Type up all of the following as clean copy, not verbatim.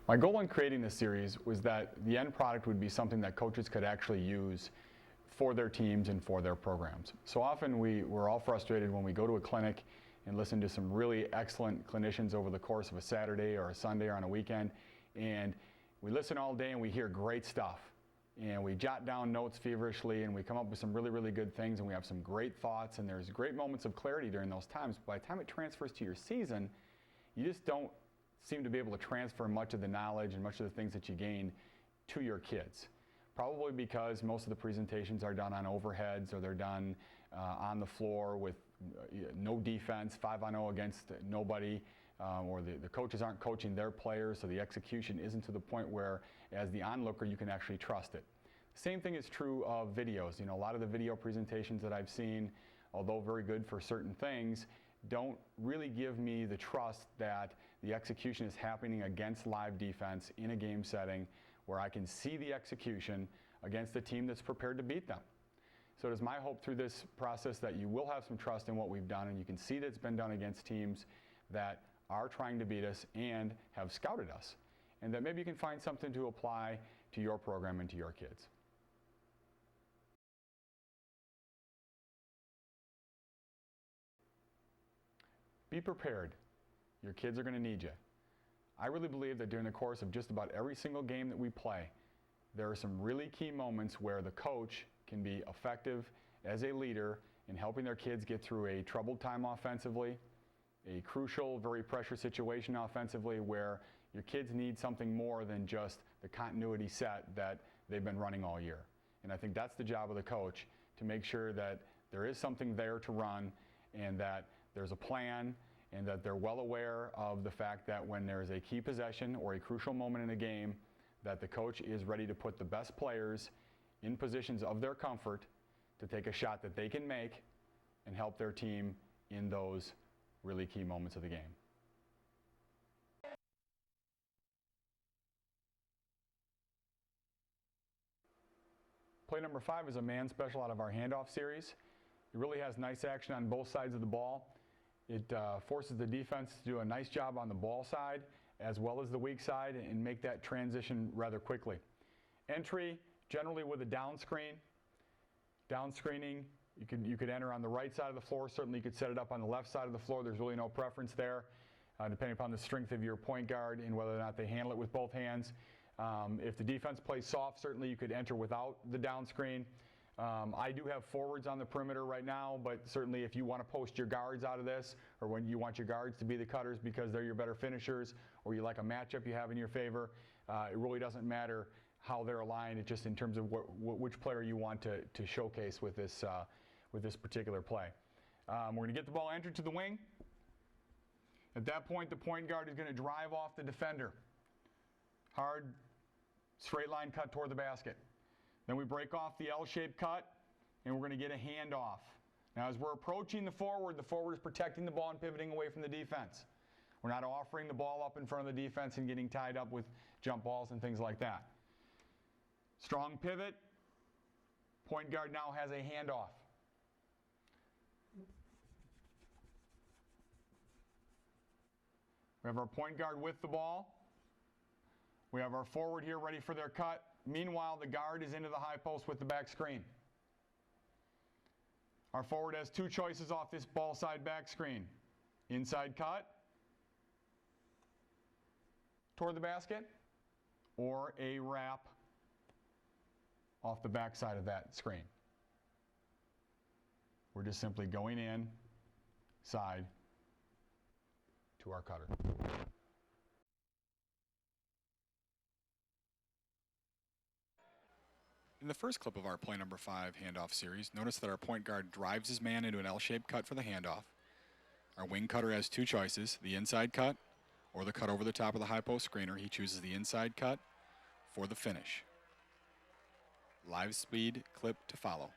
My goal in creating this series was that the end product would be something that coaches could actually use for their teams and for their programs. So often we're all frustrated when we go to a clinic and listen to some really excellent clinicians over the course of a Saturday or a Sunday or on a weekend, and we listen all day and we hear great stuff. And we jot down notes feverishly and we come up with some really, really good things, and we have some great thoughts, and there's great moments of clarity during those times. By the time it transfers to your season, you just don't seem to be able to transfer much of the knowledge and much of the things that you gained to your kids. Probably because most of the presentations are done on overheads, or they're done on the floor with no defense, 5-on-0 against nobody, or the coaches aren't coaching their players, so the execution isn't to the point where, as the onlooker, you can actually trust it. Same thing is true of videos. You know, a lot of the video presentations that I've seen, although very good for certain things, don't really give me the trust that the execution is happening against live defense in a game setting where I can see the execution against a team that's prepared to beat them. So it is my hope through this process that you will have some trust in what we've done, and you can see that it's been done against teams that are trying to beat us and have scouted us, and that maybe you can find something to apply to your program and to your kids. Be prepared. Your kids are going to need you. I really believe that during the course of just about every single game that we play, there are some really key moments where the coach can be effective as a leader in helping their kids get through a troubled time offensively, a crucial, very pressure situation offensively, where your kids need something more than just the continuity set that they've been running all year. And I think that's the job of the coach, to make sure that there is something there to run, and that there's a plan, and that they're well aware of the fact that when there's a key possession or a crucial moment in a game, that the coach is ready to put the best players in positions of their comfort to take a shot that they can make and help their team in those really key moments of the game. Play number 5 is a man special out of our handoff series. It really has nice action on both sides of the ball. It forces the defense to do a nice job on the ball side as well as the weak side, and make that transition rather quickly. Entry, generally with a down screen. Down screening, you could enter on the right side of the floor. Certainly you could set it up on the left side of the floor. There's really no preference there, depending upon the strength of your point guard and whether or not they handle it with both hands. If the defense plays soft, certainly you could enter without the down screen. I do have forwards on the perimeter right now, but certainly if you want to post your guards out of this, or when you want your guards to be the cutters because they're your better finishers, or you like a matchup you have in your favor, it really doesn't matter how they're aligned. It's just in terms of which player you want to showcase with this particular play. We're going to get the ball entered to the wing. At that point, the point guard is going to drive off the defender. Hard, straight line cut toward the basket. Then we break off the L-shaped cut, and we're going to get a handoff. Now, as we're approaching the forward is protecting the ball and pivoting away from the defense. We're not offering the ball up in front of the defense and getting tied up with jump balls and things like that. Strong pivot. Point guard now has a handoff. We have our point guard with the ball. We have our forward here ready for their cut. Meanwhile, the guard is into the high post with the back screen. Our forward has two choices off this ball side back screen. Inside cut toward the basket, or a wrap off the back side of that screen. We're just simply going in side to our cutter. In the first clip of our play number 5 handoff series, notice that our point guard drives his man into an L-shaped cut for the handoff. Our wing cutter has two choices, the inside cut or the cut over the top of the high post screener. He chooses the inside cut for the finish. Live speed clip to follow.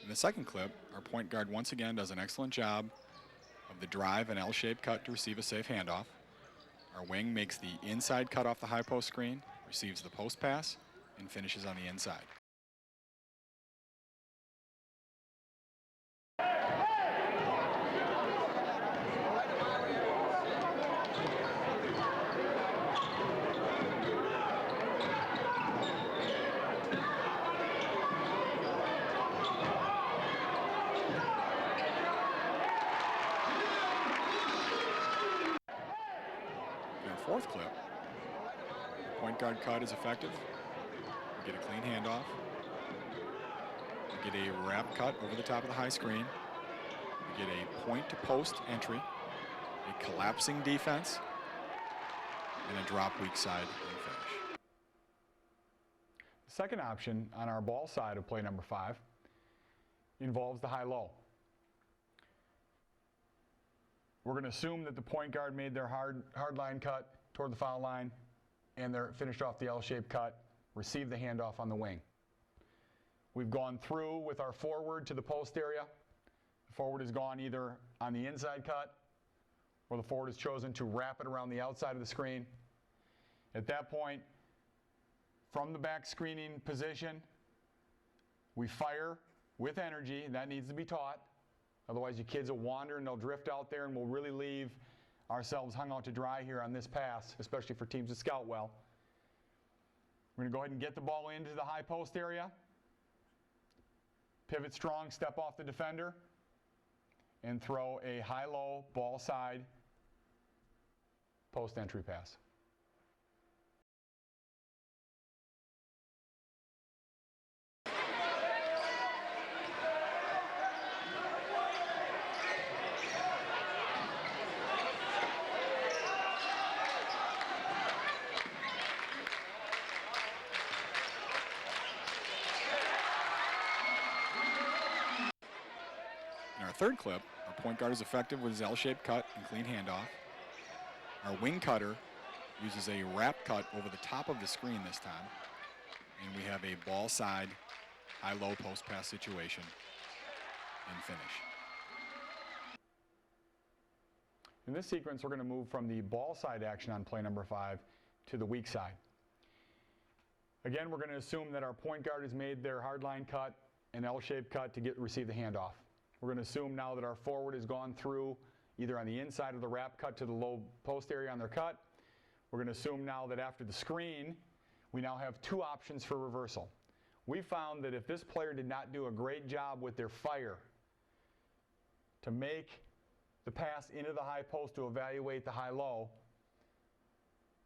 In the second clip, our point guard once again does an excellent job of the drive and L-shaped cut to receive a safe handoff. Our wing makes the inside cut off the high post screen, receives the post pass, and finishes on the inside. Fourth clip, point guard cut is effective. We get a clean handoff. We get a wrap cut over the top of the high screen. We get a point to post entry, a collapsing defense, and a drop weak side and finish. The second option on our ball side of play number 5 involves the high-low. We're going to assume that the point guard made their hard line cut toward the foul line, and they're finished off the L-shaped cut, received the handoff on the wing. We've gone through with our forward to the post area. The forward has gone either on the inside cut, or the forward has chosen to wrap it around the outside of the screen. At that point, from the back screening position, we fire with energy, and that needs to be taught. Otherwise, your kids will wander and they'll drift out there, and we'll really leave ourselves hung out to dry here on this pass, especially for teams that scout well. We're going to go ahead and get the ball into the high post area. Pivot strong, step off the defender, and throw a high-low ball side post entry pass. Third clip, our point guard is effective with his L-shaped cut and clean handoff. Our wing cutter uses a wrap cut over the top of the screen this time. And we have a ball side, high-low post pass situation and finish. In this sequence, we're going to move from the ball side action on play number 5 to the weak side. Again, we're going to assume that our point guard has made their hard line cut and L-shaped cut to receive the handoff. We're going to assume now that our forward has gone through either on the inside of the wrap cut to the low post area on their cut. We're going to assume now that after the screen, we now have 2 options for reversal. We found that if this player did not do a great job with their fire to make the pass into the high post to evaluate the high-low,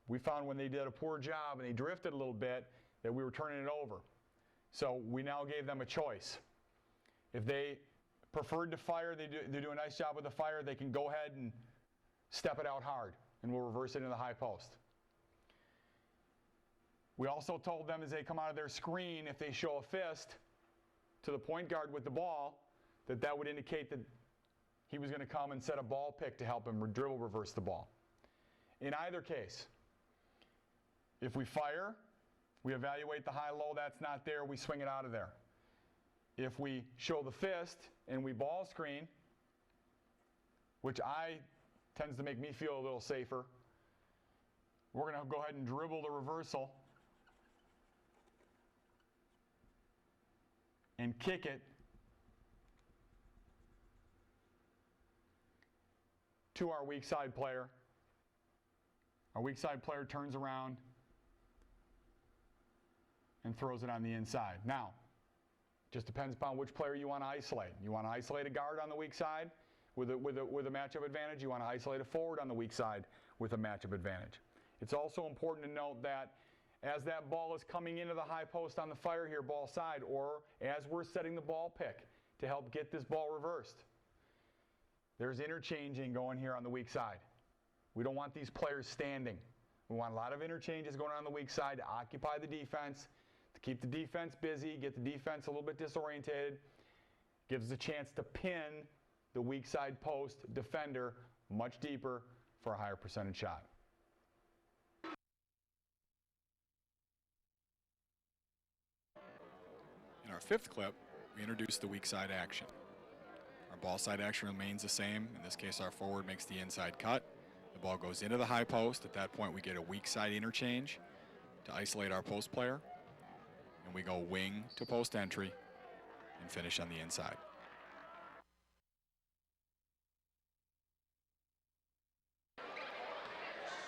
we found when they did a poor job and they drifted a little bit that we were turning it over. So we now gave them a choice. If they preferred to fire, they do a nice job with the fire, they can go ahead and step it out hard, and we'll reverse it into the high post. We also told them as they come out of their screen, if they show a fist to the point guard with the ball, that would indicate that he was going to come and set a ball pick to help him dribble reverse the ball. In either case, if we fire, we evaluate the high-low, that's not there, we swing it out of there. If we show the fist and we ball screen, which tends to make me feel a little safer, we're going to go ahead and dribble the reversal and kick it to our weak side player. Our weak side player turns around and throws it on the inside. Now, just depends upon which player you want to isolate. You want to isolate a guard on the weak side with a matchup advantage. You want to isolate a forward on the weak side with a matchup advantage. It's also important to note that as that ball is coming into the high post on the fire here, ball side, or as we're setting the ball pick to help get this ball reversed, there's interchanging going here on the weak side. We don't want these players standing. We want a lot of interchanges going on the weak side to occupy the defense, to keep the defense busy, get the defense a little bit disorientated, gives a chance to pin the weak side post defender much deeper for a higher percentage shot. In our fifth clip, we introduce the weak side action. Our ball side action remains the same. In this case, our forward makes the inside cut. The The ball goes into the high post. At that point, we get a weak side interchange to isolate our post player. And we go wing to post entry and finish on the inside.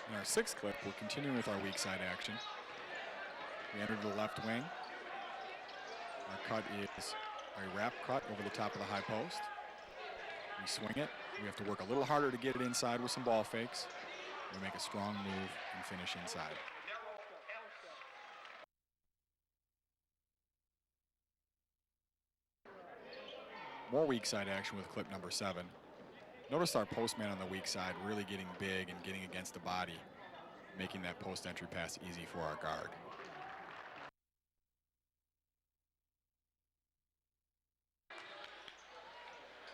In our sixth clip, we're continuing with our weak side action. We enter to the left wing. Our cut is a wrap cut over the top of the high post. We swing it. We have to work a little harder to get it inside with some ball fakes. We make a strong move and finish inside. More weak side action with clip number 7. Notice our postman on the weak side really getting big and getting against the body, making that post entry pass easy for our guard.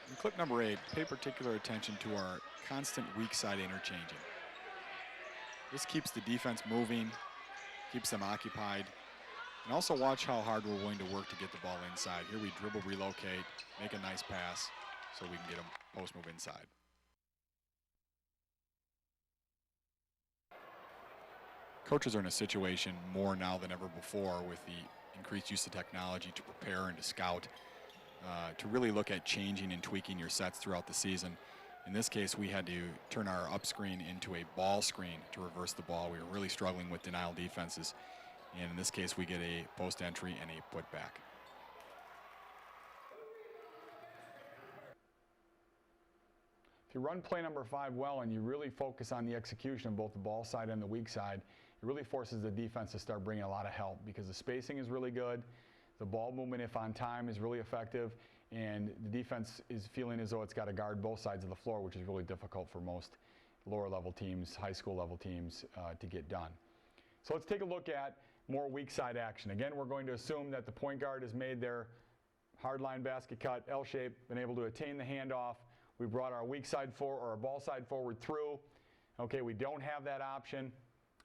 In clip number 8, pay particular attention to our constant weak side interchanging. This keeps the defense moving, keeps them occupied, and also watch how hard we're willing to work to get the ball inside. Here we dribble, relocate, make a nice pass so we can get a post move inside. Coaches are in a situation more now than ever before with the increased use of technology to prepare and to scout, to really look at changing and tweaking your sets throughout the season. In this case, we had to turn our up screen into a ball screen to reverse the ball. We were really struggling with denial defenses. And in this case, we get a post entry and a putback. If you run play number 5 well and you really focus on the execution of both the ball side and the weak side, it really forces the defense to start bringing a lot of help because the spacing is really good, the ball movement, if on time, is really effective, and the defense is feeling as though it's got to guard both sides of the floor, which is really difficult for most lower level teams, high school level teams to get done. So let's take a look at more weak side action. Again, we're going to assume that the point guard has made their hard line basket cut, L shape, been able to attain the handoff. We brought our weak side forward, or our ball side forward through. Okay, we don't have that option.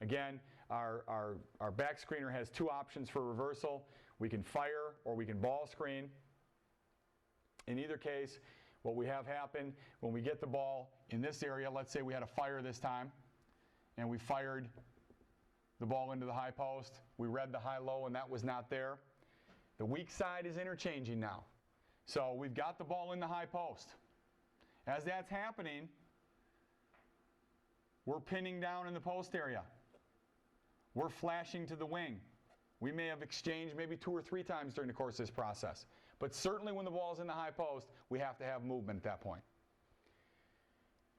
Again, our back screener has 2 options for reversal. We can fire or we can ball screen. In either case, what we have happen when we get the ball in this area, let's say we had a fire this time, and we fired the ball into the high post. We read the high-low, and that was not there. The weak side is interchanging now. So we've got the ball in the high post. As that's happening, we're pinning down in the post area. We're flashing to the wing. We may have exchanged maybe 2 or 3 times during the course of this process. But certainly when the ball is in the high post, we have to have movement at that point.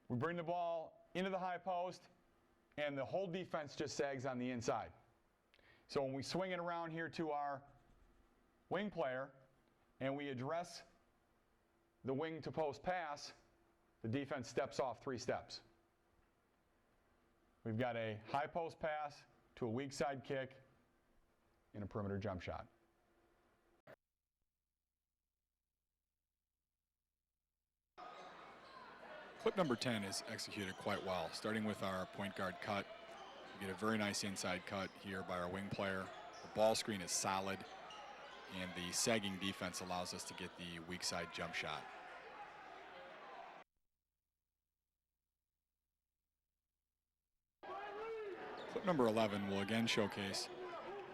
We bring the ball into the high post, and the whole defense just sags on the inside. So when we swing it around here to our wing player, and we address the wing to post pass, the defense steps off 3 steps. We've got a high post pass to a weak side kick and a perimeter jump shot. Clip number 10 is executed quite well, starting with our point guard cut. We get a very nice inside cut here by our wing player. The ball screen is solid, and the sagging defense allows us to get the weak side jump shot. Clip number 11 will again showcase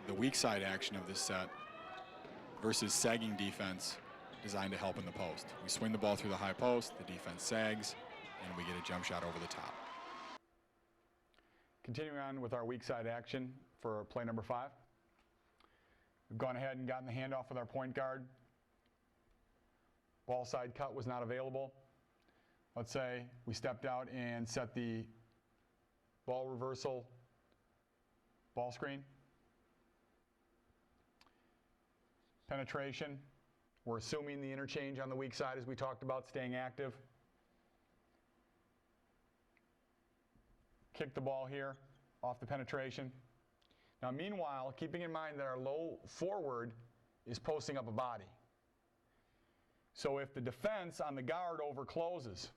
the weak side action of this set versus sagging defense designed to help in the post. We swing the ball through the high post, the defense sags, and we get a jump shot over the top. Continuing on with our weak side action for play number 5. We've gone ahead and gotten the handoff with our point guard. Ball side cut was not available. Let's say we stepped out and set the ball reversal ball screen. Penetration. We're assuming the interchange on the weak side, as we talked about, staying active. Kick the ball here off the penetration. Now meanwhile, keeping in mind that our low forward is posting up a body. So if the defense on the guard overcloses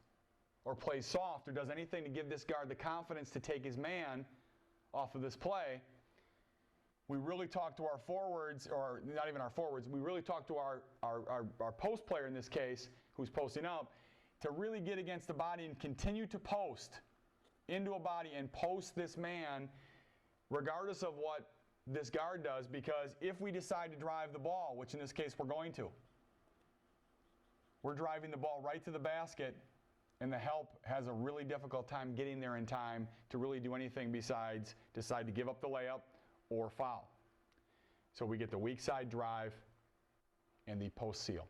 or plays soft or does anything to give this guard the confidence to take his man off of this play, we really talk to our forwards, or not even our forwards, we really talk to our post player in this case, who's posting up, to really get against the body and continue to post into a body and post this man regardless of what this guard does, because if we decide to drive the ball, which in this case we're going to, we're driving the ball right to the basket, and the help has a really difficult time getting there in time to really do anything besides decide to give up the layup or foul. So we get the weak side drive and the post seal.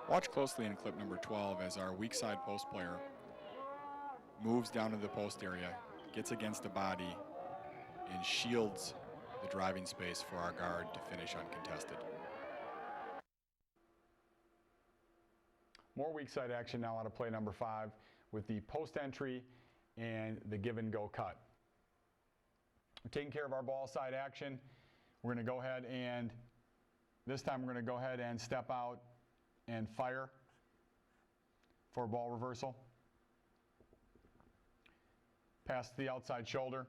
Watch closely in clip number 12 as our weak side post player moves down to the post area, gets against a body, and shields the driving space for our guard to finish uncontested. More weak side action now out of play number 5 with the post entry and the give and go cut. We're taking care of our ball side action. We're going to go ahead and this time we're going to go ahead and step out and fire for a ball reversal. Pass to the outside shoulder.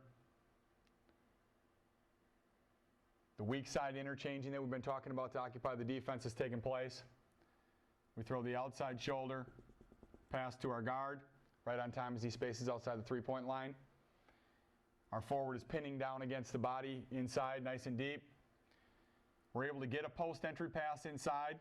The weak side interchanging that we've been talking about to occupy the defense has taken place. We throw the outside shoulder, pass to our guard, right on time as he spaces outside the three-point line. Our forward is pinning down against the body inside, nice and deep. We're able to get a post entry pass inside.